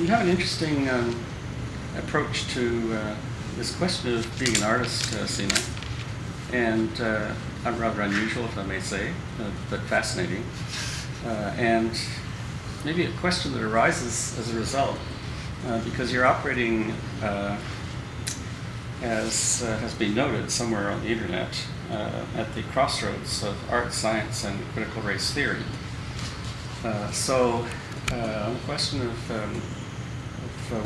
you have an interesting approach to this question of being an artist, Seema, and rather unusual, if I may say, but fascinating. And maybe a question that arises as a result, because you're operating, as has been noted somewhere on the internet, at the crossroads of art, science, and critical race theory. So, on the question of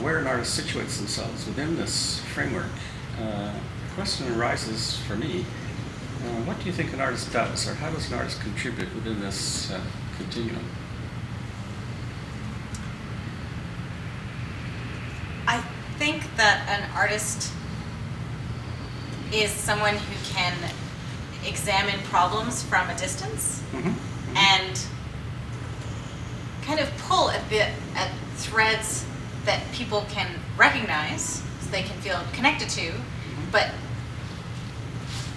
where an artist situates themselves within this framework, the question arises for me, what do you think an artist does, or how does an artist contribute within this continuum? I think that an artist is someone who can examine problems from a distance and kind of pull a bit at threads that people can recognize, so they can feel connected to, but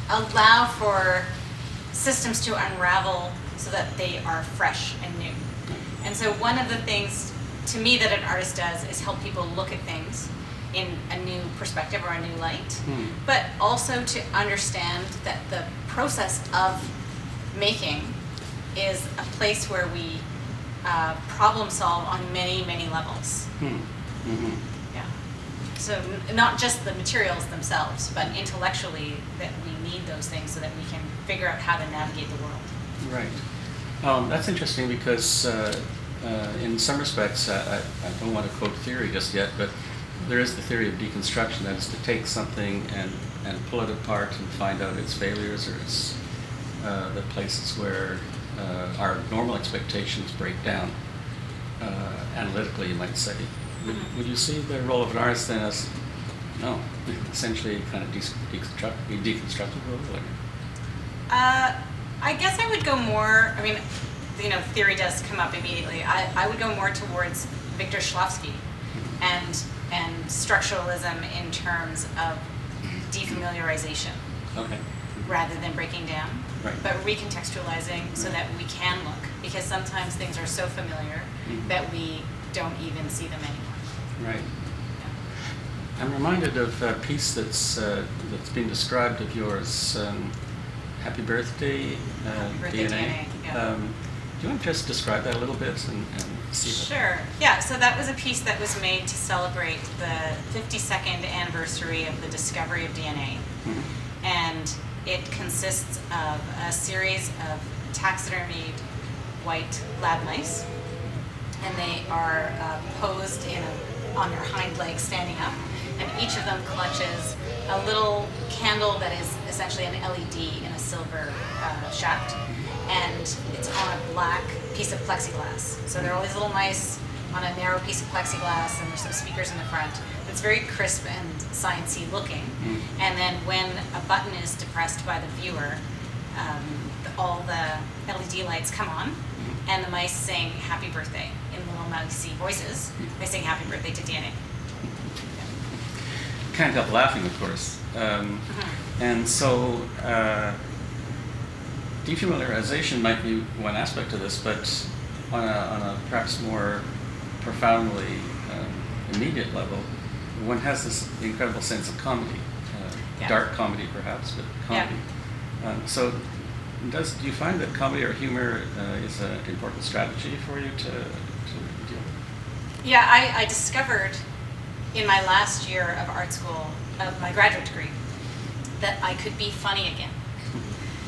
allow for systems to unravel so that they are fresh and new. And so one of the things to me that an artist does is help people look at things in a new perspective or a new light, but also to understand that the process of making is a place where we problem solve on many, many levels. Yeah. So not just the materials themselves, but intellectually that we need those things so that we can figure out how to navigate the world. Right. That's interesting because in some respects, I don't want to quote theory just yet, but there is the theory of deconstruction, that is to take something and pull it apart and find out its failures or its the places where our normal expectations break down, analytically, you might say. Would you see the role of an artist then as, essentially kind of deconstructive role? I guess I would go more, theory does come up immediately. I would go more towards Victor Shklovsky and structuralism in terms of defamiliarization. Okay. Rather than breaking down, right. But recontextualizing so that we can look, because sometimes things are so familiar that we don't even see them anymore. Right. Yeah. I'm reminded of a piece that's been described of yours, Happy Birthday, Happy Birthday DNA. Yeah. Do you want to just describe that a little bit and see that? Sure. Yeah, so that was a piece that was made to celebrate the 52nd anniversary of the discovery of DNA. And it consists of a series of taxidermied white lab mice, and they are posed on their hind legs standing up, and each of them clutches a little candle that is essentially an LED in a silver shaft, and it's on a black piece of plexiglass. So there are all these little mice on a narrow piece of plexiglass, and there's some speakers in the front. It's very crisp and sciencey looking. And then when a button is depressed by the viewer, all the LED lights come on, and the mice sing Happy Birthday in little mousy voices. They sing Happy Birthday to DNA. Can't help laughing, of course. And so defamiliarization might be one aspect of this, but on a perhaps more profoundly immediate level, one has this incredible sense of comedy, dark comedy perhaps, but comedy. Yeah. So do you find that comedy or humor is an important strategy for you to deal with? Yeah, I discovered in my last year of art school, of my graduate degree, that I could be funny again.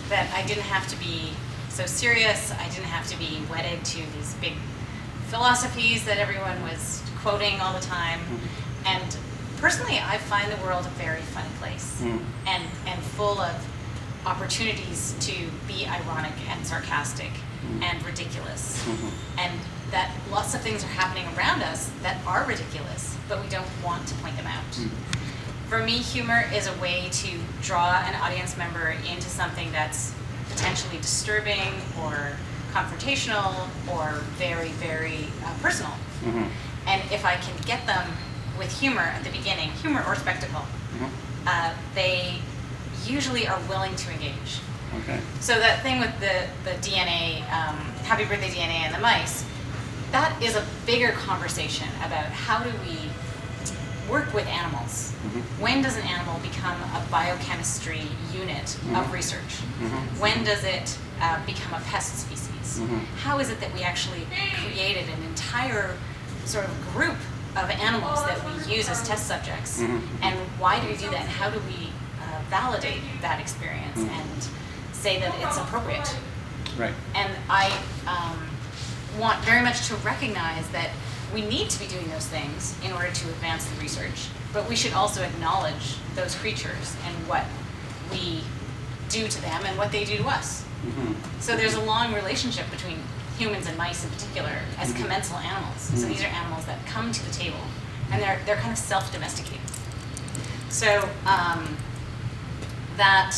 That I didn't have to be so serious, I didn't have to be wedded to these big philosophies that everyone was quoting all the time. And personally, I find the world a very funny place and full of opportunities to be ironic and sarcastic and ridiculous. And that lots of things are happening around us that are ridiculous, but we don't want to point them out. For me, humor is a way to draw an audience member into something that's potentially disturbing or confrontational or very, very personal. And if I can get them with humor at the beginning, humor or spectacle, they usually are willing to engage. Okay. So that thing with the DNA, Happy Birthday DNA and the mice, that is a bigger conversation about how do we work with animals. When does an animal become a biochemistry unit of research? When does it become a pest species? How is it that we actually created an entire sort of group of animals that we use as test subjects? And why do we do that? And how do we validate that experience and say that it's appropriate? Right. And I want very much to recognize that we need to be doing those things in order to advance the research, but we should also acknowledge those creatures and what we do to them and what they do to us. So there's a long relationship between humans and mice in particular as commensal animals. So these are animals that come to the table, and they're kind of self-domesticated. So that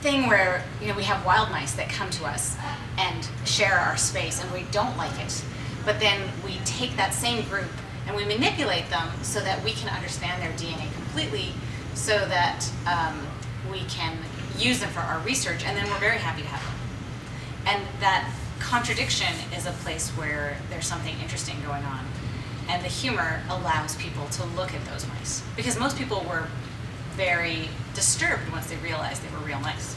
thing where we have wild mice that come to us and share our space, and we don't like it, but then we take that same group and we manipulate them so that we can understand their DNA completely, so that we can use them for our research, and then we're very happy to have them. And that contradiction is a place where there's something interesting going on, and the humor allows people to look at those mice, because most people were very disturbed once they realized they were real mice.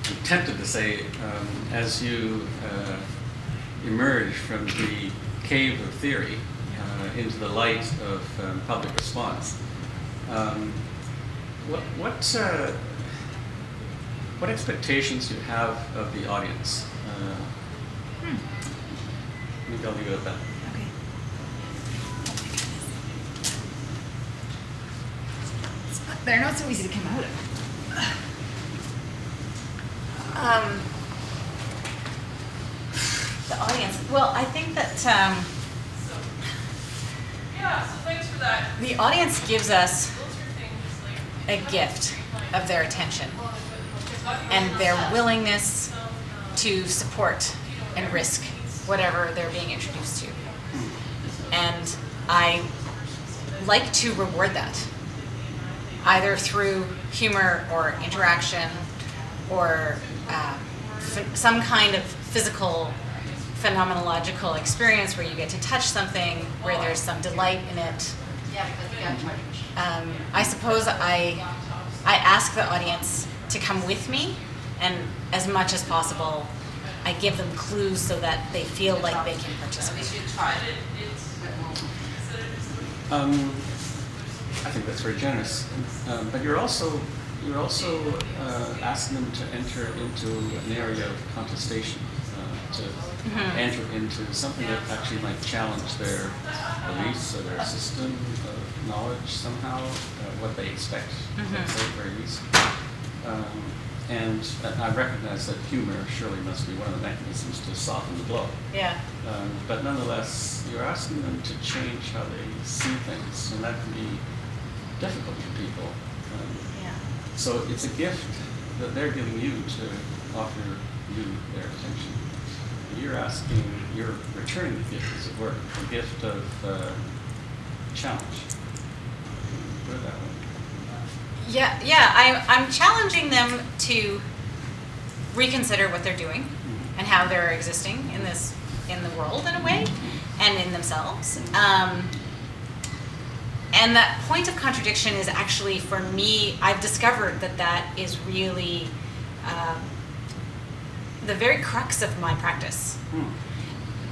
I'm tempted to say, as you emerge from the cave of theory into the light of public response, what expectations do you have of the audience? Maybe I'll leave it at that. Okay. They're not so easy to come out of. The audience. Well, I think that So thanks for that. the audience gives us Those are things like a gift of their attention and their willingness to support and risk whatever they're being introduced to. And I like to reward that, either through humor or interaction or some kind of physical phenomenological experience where you get to touch something, where there's some delight in it. I suppose I ask the audience to come with me, and as much as possible, I give them clues so that they feel like they can participate. I think that's very generous, but you're also asking them to enter into an area of contestation, to enter into something that actually might challenge their beliefs or their system of knowledge somehow, what they expect, let's say, at the very least. And I recognize that humor surely must be one of the mechanisms to soften the blow. Yeah. But nonetheless, you're asking them to change how they see things, and that can be difficult for people. Yeah. So it's a gift that they're giving you to offer you their attention. You're returning the gift, as it were, a gift of challenge. Put it that way. Yeah. I'm challenging them to reconsider what they're doing and how they're existing in the world in a way, and in themselves. And that point of contradiction is actually, for me, I've discovered that is really the very crux of my practice.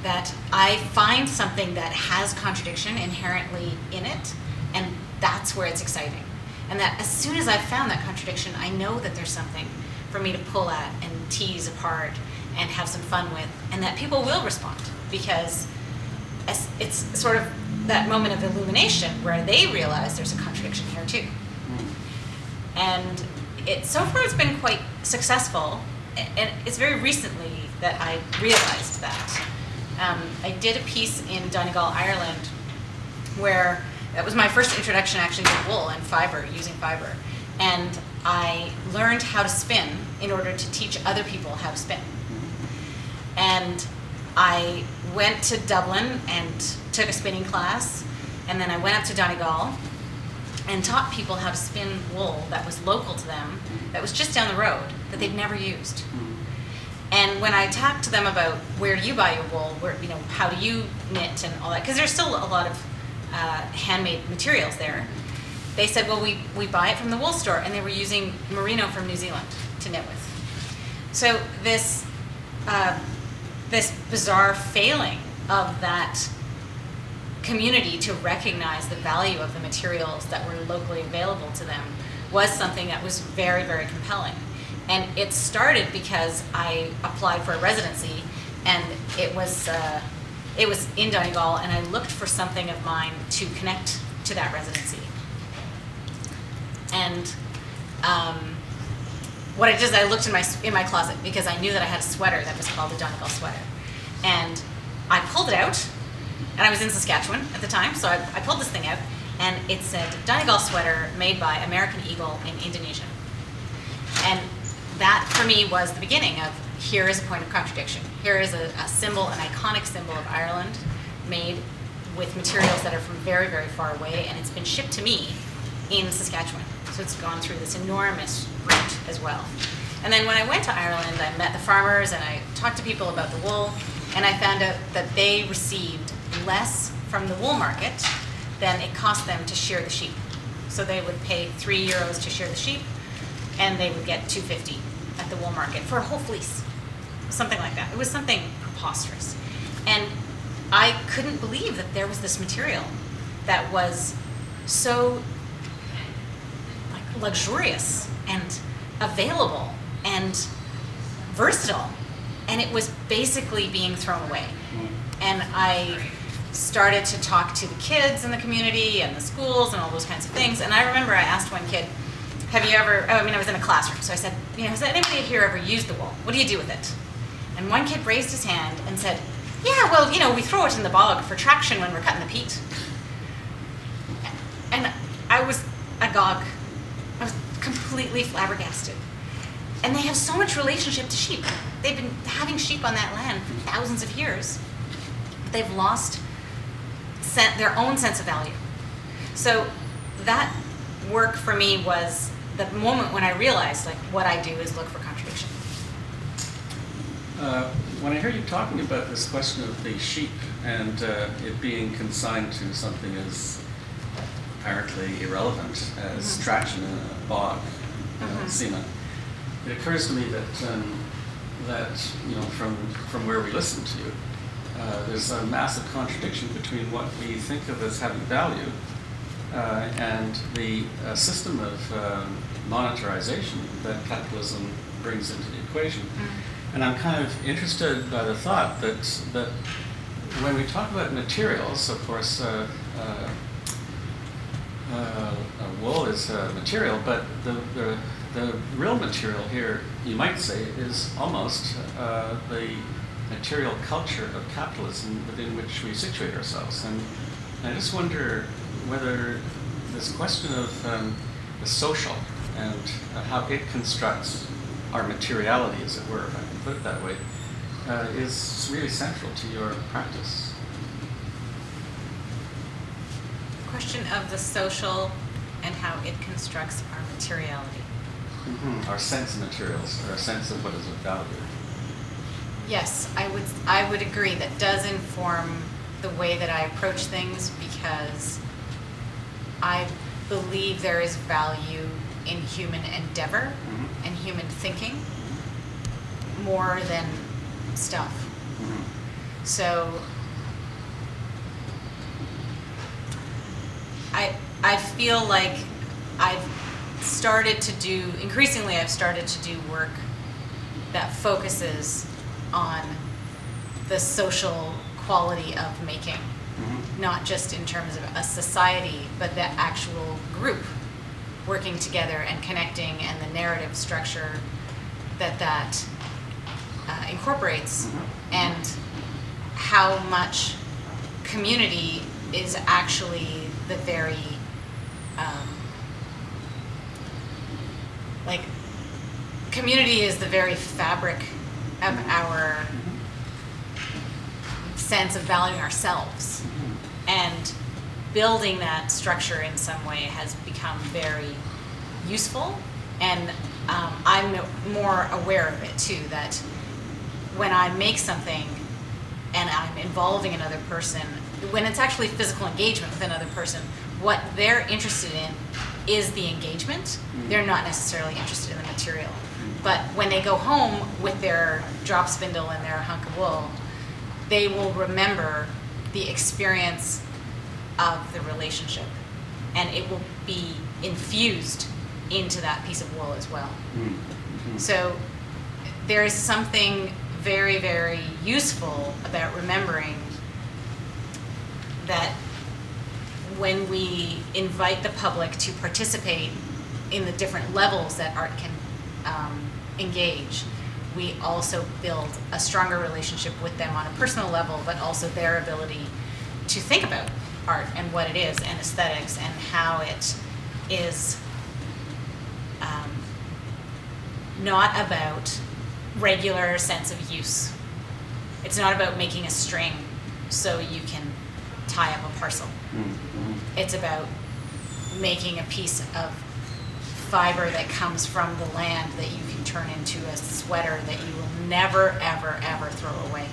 That I find something that has contradiction inherently in it, and that's where it's exciting. And that as soon as I've found that contradiction, I know that there's something for me to pull at and tease apart and have some fun with, and that people will respond, because it's sort of that moment of illumination where they realize there's a contradiction here too. And so far it's been quite successful, and it's very recently that I realized that. I did a piece in Donegal, Ireland, where that was my first introduction actually to wool and fiber, using fiber. And I learned how to spin in order to teach other people how to spin. And I went to Dublin and took a spinning class, and then I went up to Donegal and taught people how to spin wool that was local to them, that was just down the road, that they'd never used. And when I talked to them about where do you buy your wool, where, you know, how do you knit and all that, because there's still a lot of handmade materials there, they said, well, we buy it from the wool store, and they were using merino from New Zealand to knit with. So this bizarre failing of that community to recognize the value of the materials that were locally available to them was something that was very, very compelling. And it started because I applied for a residency, and it was in Donegal, and I looked for something of mine to connect to that residency. And what I did is I looked in my closet, because I knew that I had a sweater that was called a Donegal sweater. And I pulled it out, and I was in Saskatchewan at the time, so I pulled this thing out, and it said Donegal sweater made by American Eagle in Indonesia. And that for me was the beginning of, here is a point of contradiction. Here is a symbol, an iconic symbol of Ireland, made with materials that are from very, very far away, and it's been shipped to me in Saskatchewan. So it's gone through this enormous route as well. And then when I went to Ireland, I met the farmers, and I talked to people about the wool, and I found out that they received less from the wool market than it cost them to shear the sheep. So they would pay €3 to shear the sheep, and they would get $2.50 at the wool market for a whole fleece, something like that. It was something preposterous. And I couldn't believe that there was this material that was so luxurious and available and versatile, and it was basically being thrown away. And I started to talk to the kids in the community and the schools and all those kinds of things. And I remember I asked one kid, have you ever, I was in a classroom, so I said, has anybody here ever used the wool? What do you do with it? And one kid raised his hand and said, yeah, well, we throw it in the bog for traction when we're cutting the peat. And I was agog. I was completely flabbergasted. And they have so much relationship to sheep. They've been having sheep on that land for thousands of years. But they've lost their own sense of value. So that work for me was the moment when I realized, what I do is look for contradiction. When I hear you talking about this question of the sheep and it being consigned to something as apparently irrelevant as traction in a bog, Seema, it occurs to me that from where we listen to you, there's a massive contradiction between what we think of as having value and the system of monetarization that capitalism brings into the equation. And I'm kind of interested by the thought that when we talk about materials, of course, wool is a material, but the real material here, you might say, is almost the material culture of capitalism within which we situate ourselves. And I just wonder whether this question of the social and how it constructs our materiality, as it were, if I can put it that way, is really central to your practice. Question of the social and how it constructs our materiality. Our sense of materials, or our sense of what is of value. Yes, I would agree. That does inform the way that I approach things, because I believe there is value in human endeavor and human thinking more than stuff. So I feel like I've started to do work that focuses on the social quality of making, not just in terms of a society, but the actual group working together and connecting, and the narrative structure that incorporates, and how much community is actually the very community is the very fabric of our sense of valuing ourselves, and building that structure in some way has become very useful, and I'm more aware of it too, that when I make something and I'm involving another person, when it's actually physical engagement with another person, what they're interested in is the engagement. They're not necessarily interested in the material. But when they go home with their drop spindle and their hunk of wool, they will remember the experience of the relationship, and it will be infused into that piece of wool as well. So there is something very, very useful about remembering that when we invite the public to participate in the different levels that art can engage, we also build a stronger relationship with them on a personal level, but also their ability to think about art and what it is and aesthetics and how it is not about regular sense of use. It's not about making a string so you can tie up a parcel. It's about making a piece of fiber that comes from the land that you can turn into a sweater that you will never, ever, ever throw away.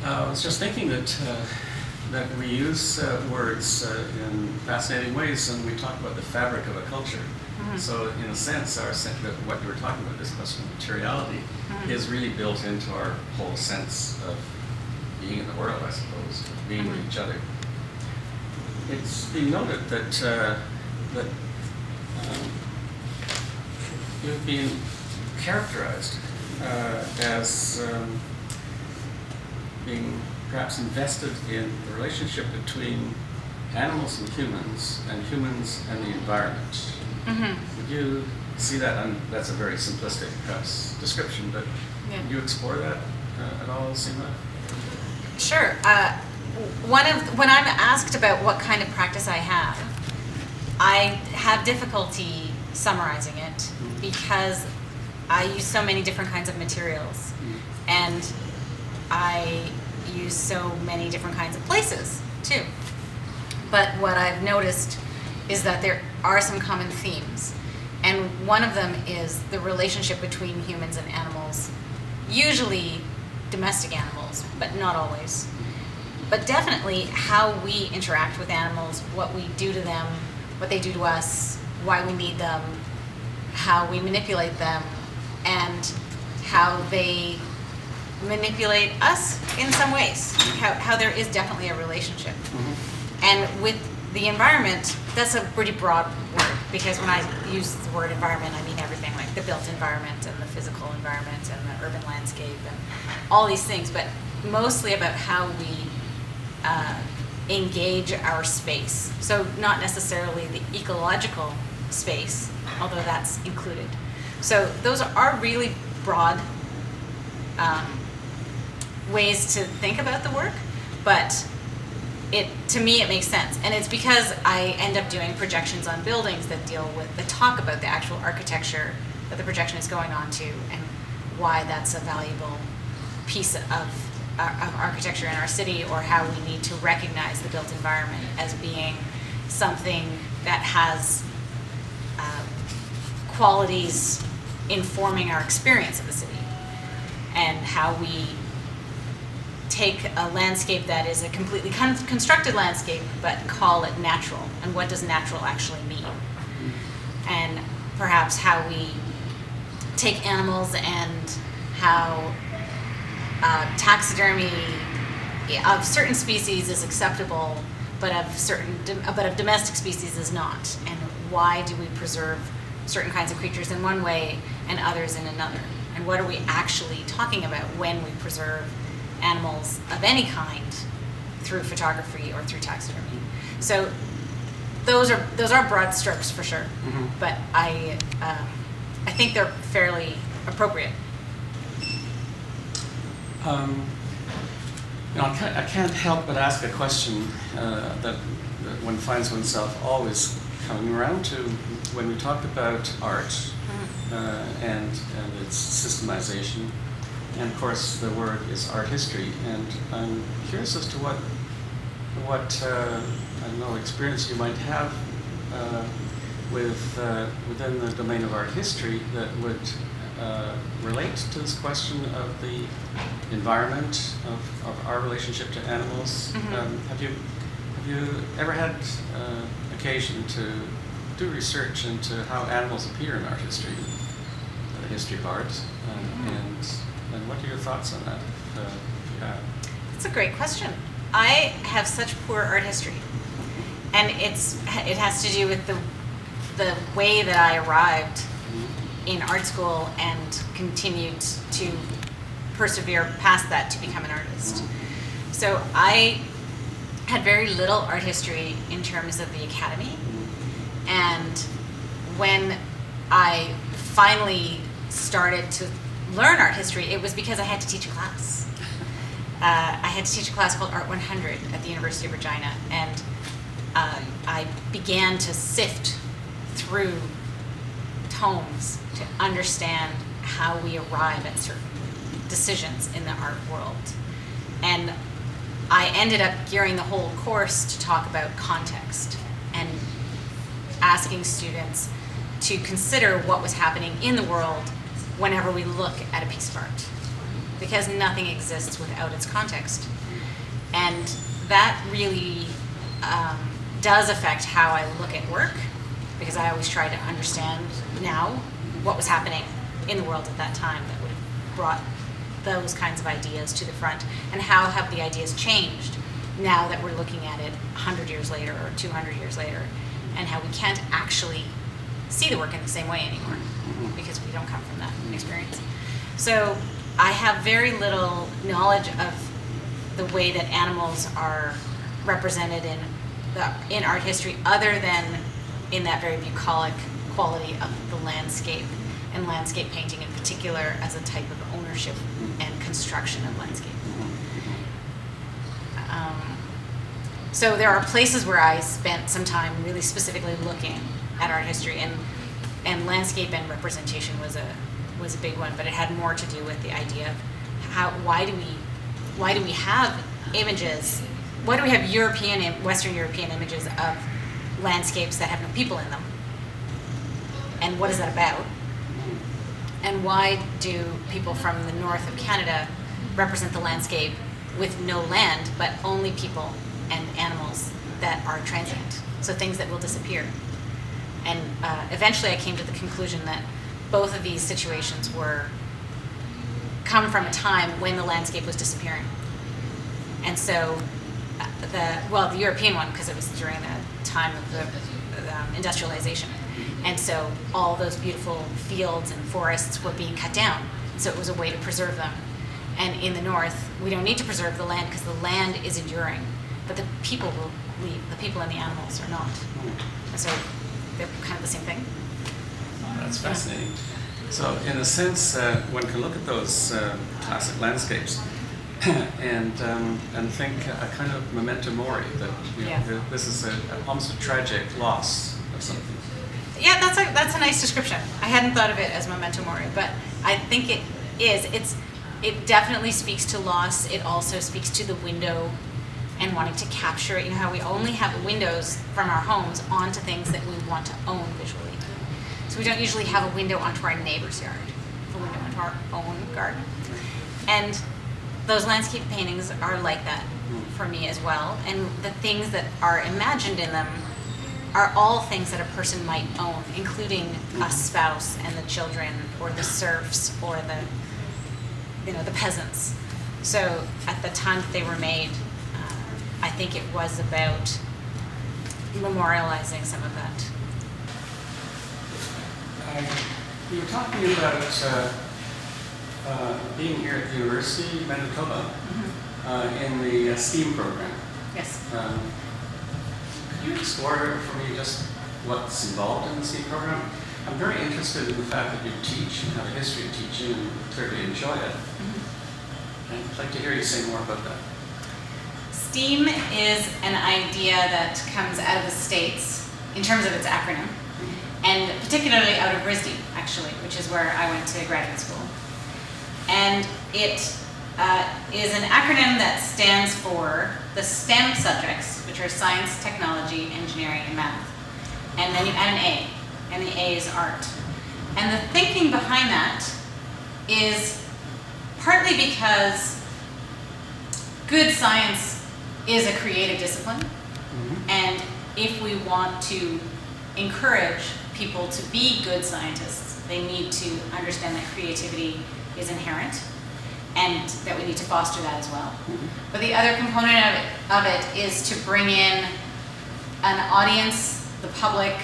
I was just thinking that we use words in fascinating ways, and we talk about the fabric of a culture. So, in a sense, what you were talking about, this question of materiality, is really built into our whole sense of being in the world, I suppose, of being with each other. It's been noted that you've been characterized as being perhaps invested in the relationship between animals and humans and the environment. Would you see that? And that's a very simplistic, perhaps, description, but would you explore that at all, Seema? Sure. When I'm asked about what kind of practice I have difficulty summarizing it because I use so many different kinds of materials, and I use so many different kinds of places too. But what I've noticed is that there are some common themes, and one of them is the relationship between humans and animals, usually domestic animals, but not always. But definitely how we interact with animals, what we do to them, what they do to us, why we need them, how we manipulate them, and how they manipulate us in some ways, how there is definitely a relationship. And with the environment, that's a pretty broad word, because when I use the word environment, I mean everything, like the built environment and the physical environment and the urban landscape and all these things, but mostly about how we engage our space. So not necessarily the ecological space, although that's included. So those are really broad ways to think about the work, but to me it makes sense, and it's because I end up doing projections on buildings that talk about the actual architecture that the projection is going on to, and why that's a valuable piece of architecture in our city, or how we need to recognize the built environment as being something that has qualities informing our experience of the city, and how we take a landscape that is a completely constructed landscape but call it natural, and what does natural actually mean, and perhaps how we take animals and how taxidermy of certain species is acceptable, but of domestic species is not, and why do we preserve certain kinds of creatures in one way and others in another, and what are we actually talking about when we preserve animals of any kind through photography or through taxidermy. So those are broad strokes for sure, but I think they're fairly appropriate. I can't help but ask a question that one finds oneself always coming around to when we talk about art and its systemization. And of course, the word is art history, and I'm curious as to what I don't know, experience you might have within the domain of art history that would relate to this question of the environment, of our relationship to animals. Have you ever had occasion to do research into how animals appear in art history, the history of art, and what are your thoughts on that, if you have? That's a great question. I have such poor art history, and it has to do with the way that I arrived in art school and continued to persevere past that to become an artist. So I had very little art history in terms of the academy, and when I finally started to learn art history, it was because I had to teach a class. I had to teach a class called Art 100 at the University of Regina, and I began to sift through tomes to understand how we arrive at certain decisions in the art world. And I ended up gearing the whole course to talk about context and asking students to consider what was happening in the world whenever we look at a piece of art, because nothing exists without its context. And that really does affect how I look at work, because I always try to understand now what was happening in the world at that time that would have brought those kinds of ideas to the front, and how have the ideas changed now that we're looking at it 100 years later or 200 years later, and how we can't actually see the work in the same way anymore because we don't come from that experience. So I have very little knowledge of the way that animals are represented in art history, other than in that very bucolic quality of the landscape, and landscape painting in particular as a type of ownership and construction of landscape. So there are places where I spent some time really specifically looking at art history, and landscape and representation was a big one, but it had more to do with the idea of why do we have images, why do we have Western European images of landscapes that have no people in them, and what is that about? And why do people from the north of Canada represent the landscape with no land, but only people and animals that are transient, so things that will disappear? And eventually I came to the conclusion that both of these situations come from a time when the landscape was disappearing. And so the European one, because it was during the time of the industrialization. And so all those beautiful fields and forests were being cut down. So it was a way to preserve them. And in the north, we don't need to preserve the land because the land is enduring. But the people will leave. The people and the animals are not. And so they're kind of the same thing. That's fascinating. So in a sense, one can look at those classic landscapes and think a kind of memento mori, that this is almost a tragic loss of something. Yeah, that's a nice description. I hadn't thought of it as memento mori, but I think it is. It definitely speaks to loss. It also speaks to the window and wanting to capture it. You know how we only have windows from our homes onto things that we want to own visually. So we don't usually have a window onto our neighbor's yard, a window onto our own garden. And those landscape paintings are like that for me as well. And the things that are imagined in them are all things that a person might own, including a spouse and the children, or the serfs, or the peasants. So at the time that they were made, I think it was about memorializing some of that. You were talking about being here at the University of Manitoba in the STEAM program. Yes. Can you explore for me just what's involved in the STEAM program? I'm very interested in the fact that you teach and have a history of teaching and clearly enjoy it. And I'd like to hear you say more about that. STEAM is an idea that comes out of the States in terms of its acronym, and particularly out of RISD, actually, which is where I went to graduate school. And it is an acronym that stands for the STEM subjects, which are science, technology, engineering, and math. And then you add an A, and the A is art. And the thinking behind that is partly because good science is a creative discipline, and if we want to encourage people to be good scientists, they need to understand that creativity is inherent and that we need to foster that as well. But the other component of it is to bring in an audience, the public,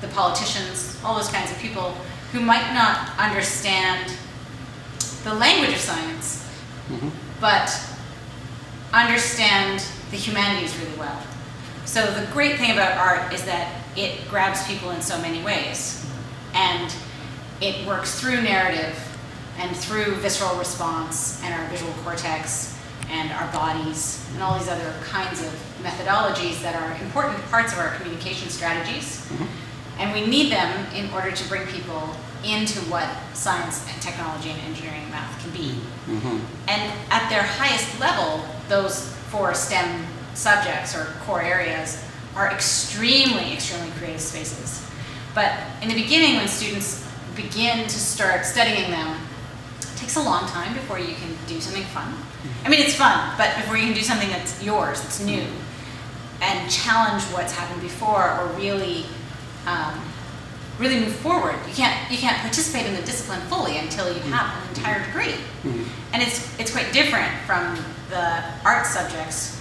the politicians, all those kinds of people who might not understand the language of science, but understand the humanities really well. So the great thing about art is that it grabs people in so many ways, and it works through narrative and through visceral response and our visual cortex and our bodies and all these other kinds of methodologies that are important parts of our communication strategies. And we need them in order to bring people into what science and technology and engineering and math can be. And at their highest level, those 4 STEM subjects or core areas are extremely, extremely creative spaces. But in the beginning, when students begin to start studying them, it takes a long time before you can do something fun. I mean, it's fun, but before you can do something that's yours, that's new, and challenge what's happened before, or really move forward. You can't participate in the discipline fully until you have an entire degree. And it's quite different from the art subjects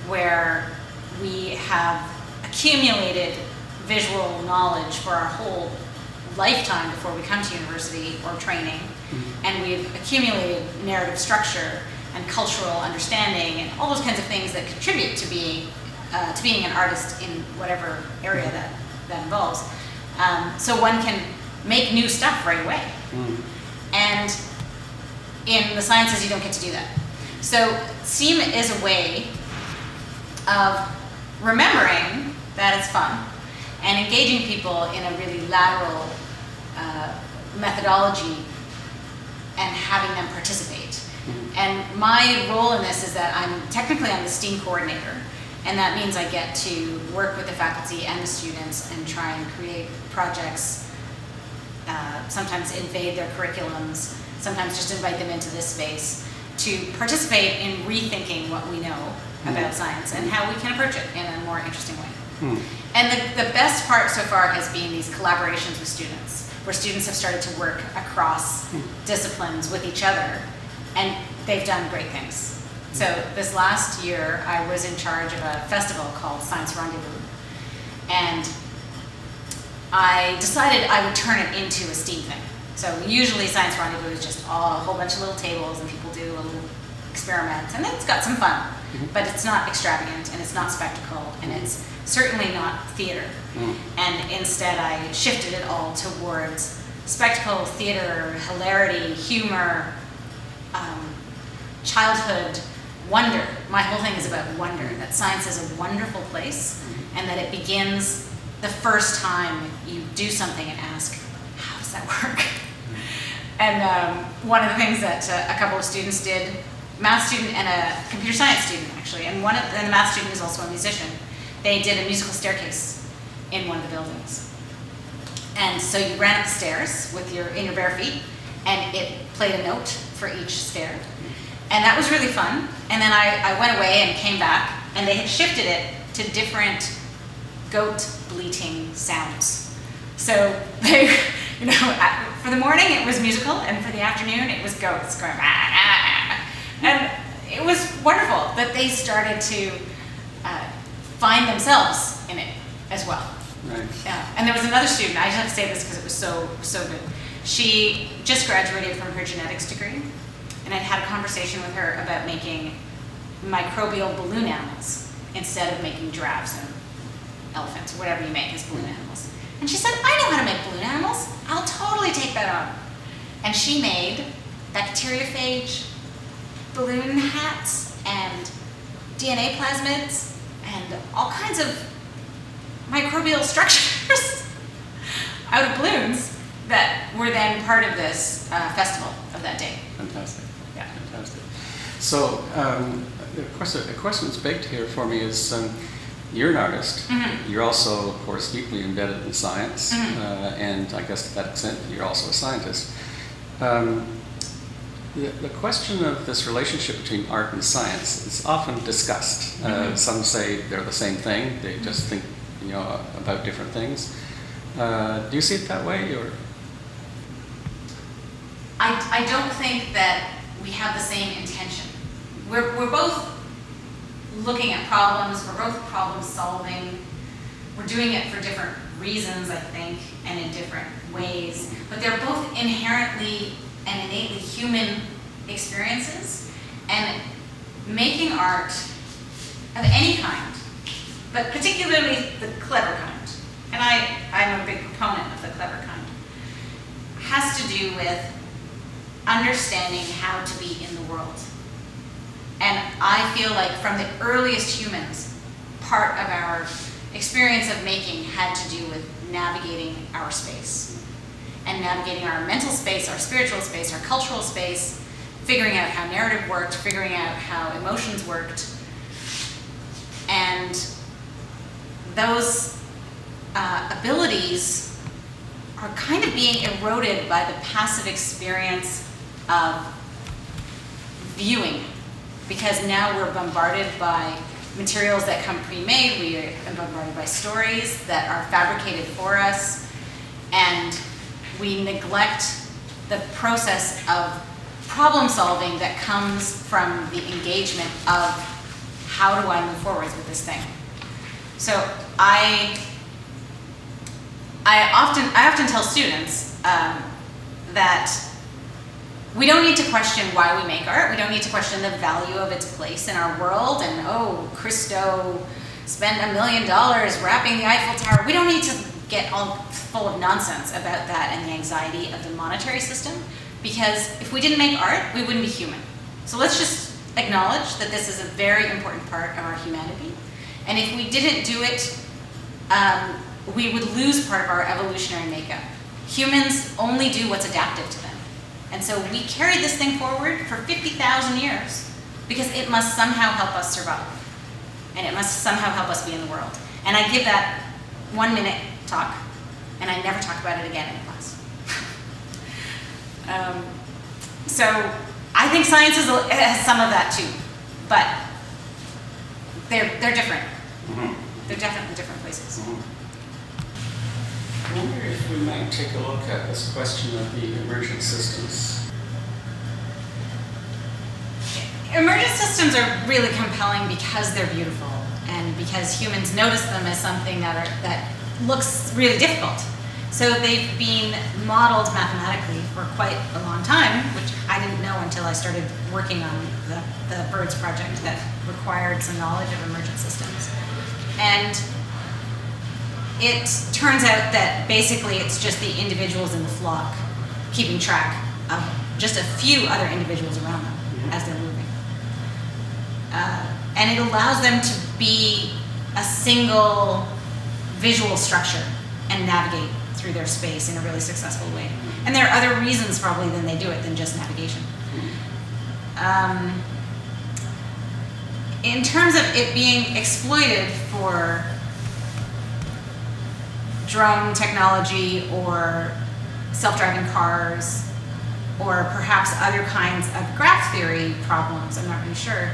where we have accumulated visual knowledge for our whole lifetime before we come to university or training, and we've accumulated narrative structure and cultural understanding and all those kinds of things that contribute to being an artist in whatever area that involves. So one can make new stuff right away. And in the sciences, you don't get to do that. So Seema is a way of remembering that it's fun and engaging people in a really lateral methodology and having them participate. And my role in this is that I'm the STEAM coordinator, and that means I get to work with the faculty and the students and try and create projects, sometimes invade their curriculums, sometimes just invite them into this space to participate in rethinking what we know about science and how we can approach it in a more interesting way. And the best part so far has been these collaborations with students, where students have started to work across disciplines with each other, and they've done great things. So this last year, I was in charge of a festival called Science Rendezvous, and I decided I would turn it into a STEAM thing. So usually Science Rendezvous is just a whole bunch of little tables and people do a little experiment, and it's got some fun, but it's not extravagant and it's not spectacle, and it's certainly not theater. And instead I shifted it all towards spectacle, theater, hilarity, humor, childhood, wonder. My whole thing is about wonder, that science is a wonderful place, and that it begins the first time you do something and ask, how does that work? And one of the things that a couple of students did, math student and a computer science student actually, and the math student is also a musician, they did a musical staircase in one of the buildings. And so you ran up the stairs in your bare feet, and it played a note for each stair. And that was really fun. And then I went away and came back, and they had shifted it to different goat bleating sounds. So they, for the morning it was musical, and for the afternoon it was goats going, ah, ah, ah. And it was wonderful that they started to find themselves in it as well. Right. Yeah. And there was another student, I just have to say this because it was so good. She just graduated from her genetics degree, and I'd had a conversation with her about making microbial balloon animals instead of making giraffes and elephants or whatever you make as balloon animals. And she said, I know how to make balloon animals. I'll totally take that on. And she made bacteriophage balloon hats and DNA plasmids and all kinds of microbial structures out of balloons that were then part of this festival of that day. Fantastic. Yeah. Fantastic. So, of course, a question that's baked here for me is, you're an artist. You're also, of course, deeply embedded in science, and I guess to that extent, you're also a scientist. Um, the question of this relationship between art and science is often discussed. Some say they're the same thing. They just think, about different things. Do you see it that way, or? I don't think that we have the same intention. We're both looking at problems, we're both problem solving. We're doing it for different reasons, I think, and in different ways. But they're both inherently and innately human experiences. And making art of any kind, but particularly the clever kind, and I'm a big proponent of the clever kind, has to do with understanding how to be in the world. And I feel like from the earliest humans, part of our experience of making had to do with navigating our space and navigating our mental space, our spiritual space, our cultural space, figuring out how narrative worked, figuring out how emotions worked. And those abilities are kind of being eroded by the passive experience of viewing, because now we're bombarded by materials that come pre-made, we are bombarded by stories that are fabricated for us, and we neglect the process of problem solving that comes from the engagement of how do I move forwards with this thing. So I often tell students that we don't need to question why we make art. We don't need to question the value of its place in our world. And Christo spent $1 million wrapping the Eiffel Tower. We don't need to get all full of nonsense about that and the anxiety of the monetary system, because if we didn't make art, we wouldn't be human. So let's just acknowledge that this is a very important part of our humanity. And if we didn't do it, we would lose part of our evolutionary makeup. Humans only do what's adaptive to them. And so we carried this thing forward for 50,000 years because it must somehow help us survive. And it must somehow help us be in the world. And I give that 1 minute talk, and I never talk about it again in class. So I think science has some of that too, but they're different. They're definitely different places. I wonder if we might take a look at this question of the emergent systems. Emergent systems are really compelling because they're beautiful and because humans notice them as something that looks really difficult. So they've been modeled mathematically for quite a long time, which I didn't know until I started working on the BIRDS project that required some knowledge of emergent systems. And it turns out that basically it's just the individuals in the flock keeping track of just a few other individuals around them as they're moving. And it allows them to be a single visual structure and navigate through their space in a really successful way. And there are other reasons probably than they do it than just navigation. In terms of it being exploited for drone technology or self-driving cars or perhaps other kinds of graph theory problems, I'm not really sure.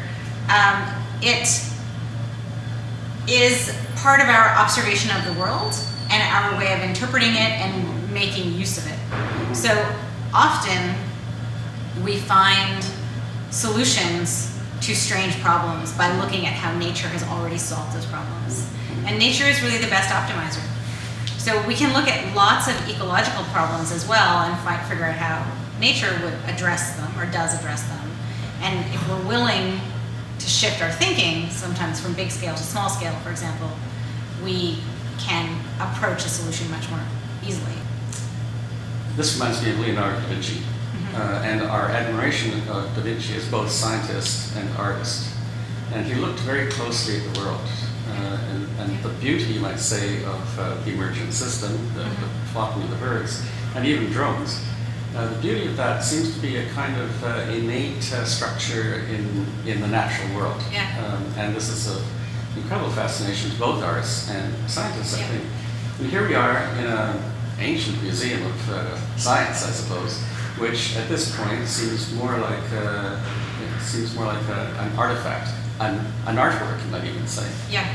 It is part of our observation of the world and our way of interpreting it and making use of it. So often we find solutions to strange problems by looking at how nature has already solved those problems. And nature is really the best optimizer. So we can look at lots of ecological problems as well and figure out how nature would address them or does address them. And if we're willing to shift our thinking, sometimes from big scale to small scale, for example, we can approach a solution much more easily. This reminds me of Leonardo da Vinci, and our admiration of da Vinci as both scientist and artist. And he looked very closely at the world. And the beauty, you might say, of the emergent system, the flocking of the birds, and even drones. The beauty of that seems to be a kind of innate structure in the natural world. Yeah. And this is an incredible fascination to both artists and scientists, I think. And here we are in an ancient museum of science, I suppose, which at this point seems more like an artifact, an artwork, you might even say. Yeah.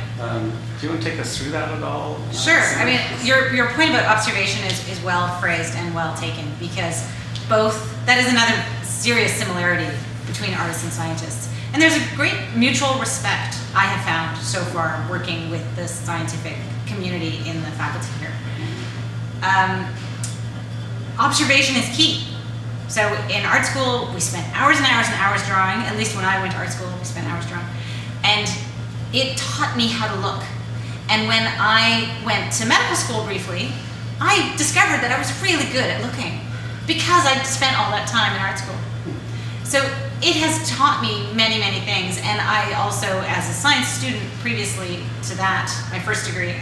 Do you want to take us through that at all? Sure. I mean, your point about observation is well phrased and well taken, because that is another serious similarity between artists and scientists. And there's a great mutual respect I have found so far working with the scientific community in the faculty here. Observation is key. So in art school, we spent hours and hours and hours drawing. At least when I went to art school, we spent hours drawing. And it taught me how to look. And when I went to medical school briefly, I discovered that I was really good at looking because I'd spent all that time in art school. So it has taught me many, many things. And I also, as a science student previously to that, my first degree,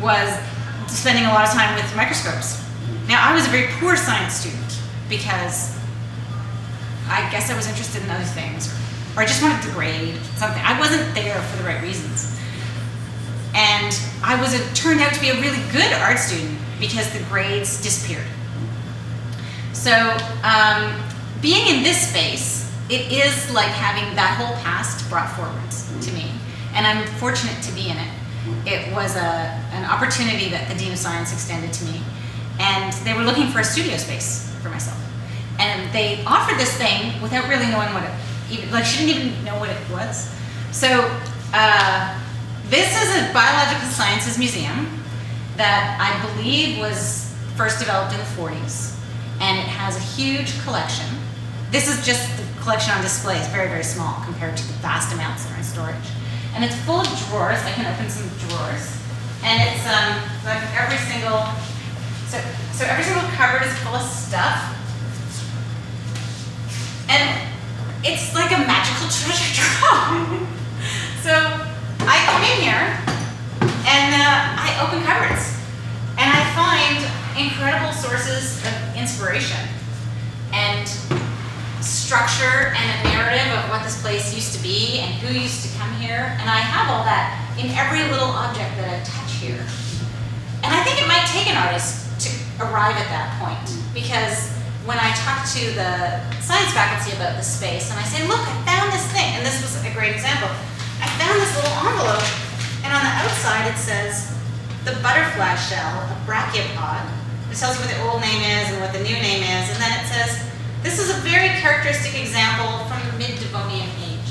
was spending a lot of time with microscopes. Now, I was a very poor science student because I guess I was interested in other things, or I just wanted to grade something. I wasn't there for the right reasons. And it turned out to be a really good art student because the grades disappeared. So being in this space, it is like having that whole past brought forwards to me. And I'm fortunate to be in it. It was an opportunity that the Dean of Science extended to me. And they were looking for a studio space for myself. And they offered this thing without really knowing what she didn't even know what it was. So this is a biological sciences museum that I believe was first developed in the 40s. And it has a huge collection. This is just the collection on display. It's very, very small compared to the vast amounts that are in storage. And it's full of drawers. I can open some drawers. And it's like every single cupboard is full of stuff. And it's like a magical treasure trove. So I come in here and I open cupboards. And I find incredible sources of inspiration and structure and a narrative of what this place used to be and who used to come here. And I have all that in every little object that I touch here. And I think it might take an artist to arrive at that point, because when I talk to the science faculty about the space and I say, look, I found this thing, and this was a great example. I found this little envelope, and on the outside it says the butterfly shell, a brachiopod. It tells you what the old name is and what the new name is, and then it says, this is a very characteristic example from the mid-Devonian age.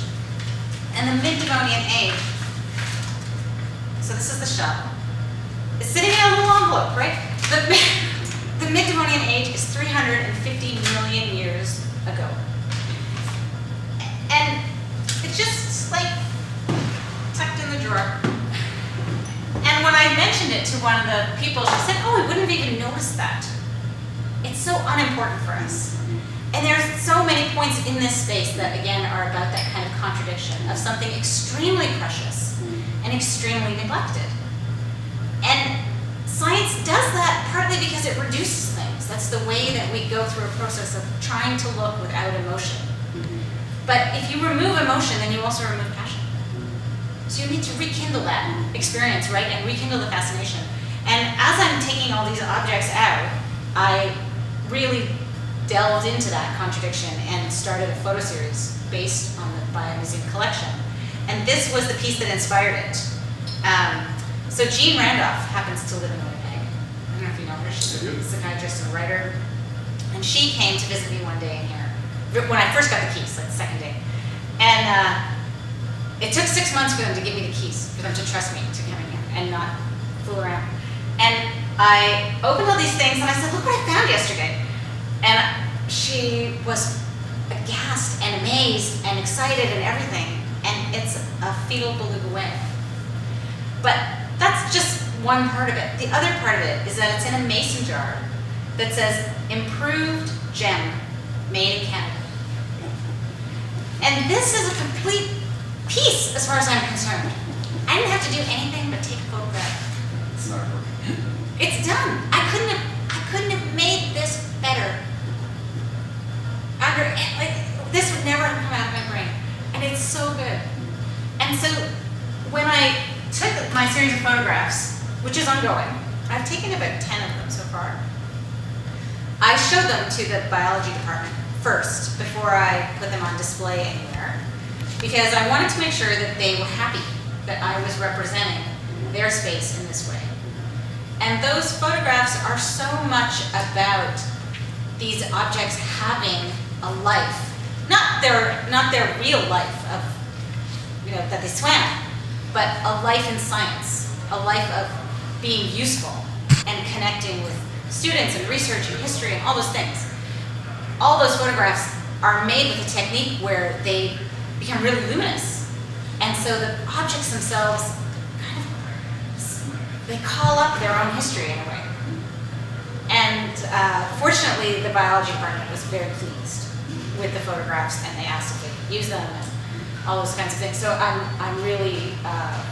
And the mid-Devonian age, so this is the shell. It's sitting in a little envelope, right? The mid-Devonian age is 350 million years ago. And it's just like tucked in the drawer. And when I mentioned it to one of the people, she said, oh, we wouldn't have even noticed that. It's so unimportant for us. And there's so many points in this space that, again, are about that kind of contradiction of something extremely precious and extremely neglected. And science does that partly because it reduces things. That's the way that we go through a process of trying to look without emotion. But if you remove emotion, then you also remove passion. So you need to rekindle that experience, right? And rekindle the fascination. And as I'm taking all these objects out, I really delved into that contradiction and started a photo series based on the Biomuseum collection. And this was the piece that inspired it. So Jean Randolph happens to live in Winnipeg. I don't know if you know her. She's a psychiatrist and a writer. And she came to visit me one day in here, when I first got the keys, like the second day. And it took 6 months for them to give me the keys, for them to trust me to come in here and not fool around. And I opened all these things and I said, look what I found yesterday. And she was aghast and amazed and excited and everything. And it's a fetal beluga whale. But that's just one part of it. The other part of it is that it's in a mason jar that says, improved gem, made in Canada. And this is a complete piece as far as I'm concerned. I didn't have to do anything but take a photograph. It's not working. It's done. I couldn't have made this better. This would never have come out of my brain. And it's so good. And so when I took my series of photographs, which is ongoing, I've taken about 10 of them so far. I showed them to the biology department first before I put them on display anywhere, because I wanted to make sure that they were happy that I was representing their space in this way. And those photographs are so much about these objects having a life, not their real life of, that they swam, but a life in science, a life of being useful and connecting with students and research and history and all those things. All those photographs are made with a technique where they become really luminous. And so the objects themselves they call up their own history in a way. And fortunately, the biology department was very pleased with the photographs, and they asked if they could use them and all those kinds of things. So I'm really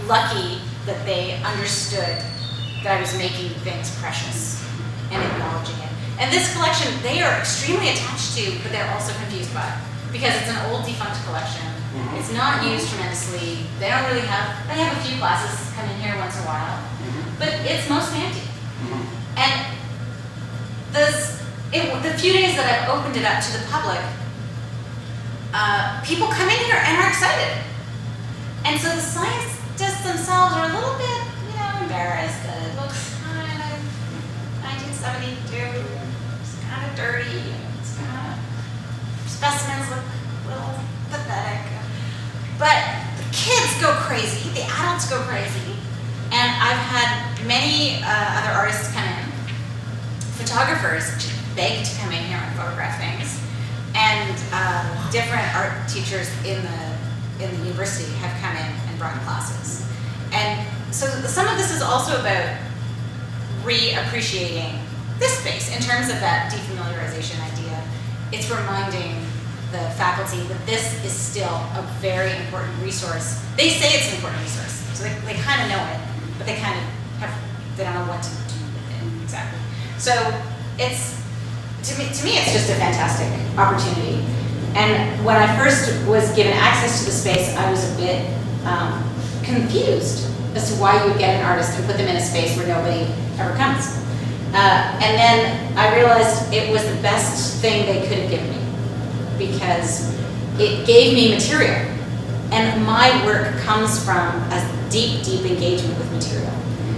lucky that they understood that I was making things precious and acknowledging it. And this collection, they are extremely attached to, but they're also confused by it, because it's an old defunct collection. It's not used tremendously. They have a few classes come in here once in a while, but it's mostly empty. And the few days that I've opened it up to the public, people come in here and are excited. And so the scientists themselves are a little bit, embarrassed that it looks kind of 1972. It's kind of dirty. It's kind of, specimens look a little pathetic. But the kids go crazy. The adults go crazy. And I've had many other artists come in, photographers just beg to come in here and photograph things, and different art teachers in the university have come in and brought classes. And so some of this is also about reappreciating this space in terms of that defamiliarization idea. It's reminding the faculty that this is still a very important resource. They say it's an important resource, so they kind of know it, but they don't know what to do with it exactly. So it's, to me it's just a fantastic opportunity. And when I first was given access to the space, I was a bit confused as to why you would get an artist and put them in a space where nobody ever comes. And then I realized it was the best thing they could have given me, because it gave me material. And my work comes from a deep, deep engagement with material,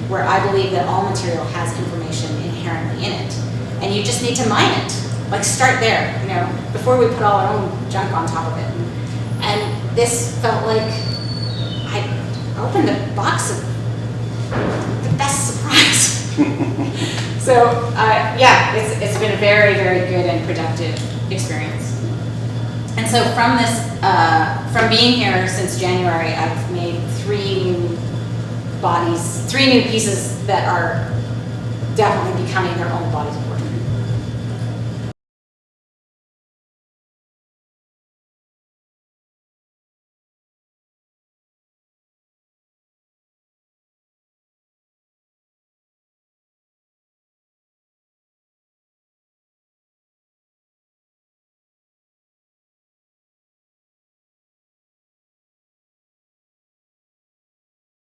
where I believe that all material has information inherently in it. And you just need to mine it. Like, start there, before we put all our own junk on top of it. And this felt like I opened a box of the best surprise. So, it's been a very, very good and productive experience. And so from this, from being here since January, I've made 3 new pieces that are definitely becoming their own bodies of work.